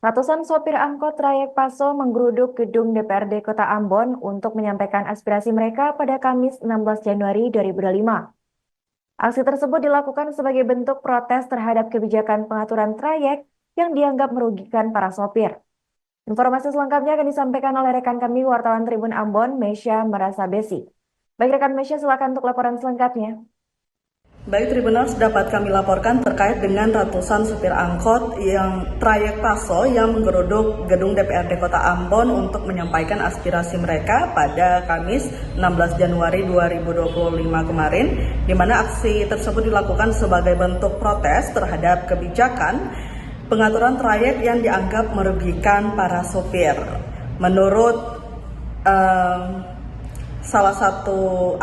Ratusan sopir angkot trayek Paso menggeruduk gedung DPRD Kota Ambon untuk menyampaikan aspirasi mereka pada Kamis 16 Januari 2025. Aksi tersebut dilakukan sebagai bentuk protes terhadap kebijakan pengaturan trayek yang dianggap merugikan para sopir. Informasi selengkapnya akan disampaikan oleh rekan kami wartawan Tribun Ambon, Mesya Merasabesi. Baik rekan Mesya, silakan untuk laporan selengkapnya. Baik Tribuners, dapat kami laporkan terkait dengan ratusan supir angkot yang trayek Paso yang menggeruduk gedung DPRD Kota Ambon untuk menyampaikan aspirasi mereka pada Kamis 16 Januari 2025 kemarin, di mana aksi tersebut dilakukan sebagai bentuk protes terhadap kebijakan pengaturan trayek yang dianggap merugikan para supir. Menurut salah satu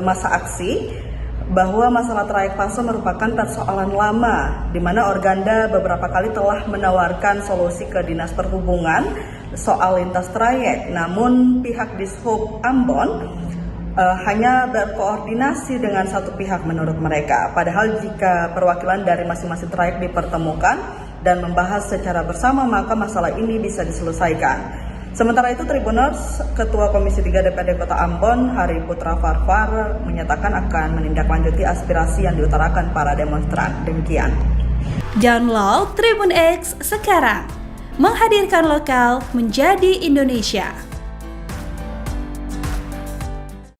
masa aksi, bahwa masalah trayek Paso merupakan persoalan lama, di mana Organda beberapa kali telah menawarkan solusi ke Dinas Perhubungan soal lintas trayek. Namun pihak Dishub Ambon hanya berkoordinasi dengan satu pihak menurut mereka. Padahal jika perwakilan dari masing-masing trayek dipertemukan dan membahas secara bersama, maka masalah ini bisa diselesaikan. Sementara itu, Tribuners, Ketua Komisi 3 DPRD Kota Ambon, Hari Putra Farfar, menyatakan akan menindaklanjuti aspirasi yang diutarakan para demonstran. Demikian. Download Tribun X sekarang, menghadirkan lokal menjadi Indonesia.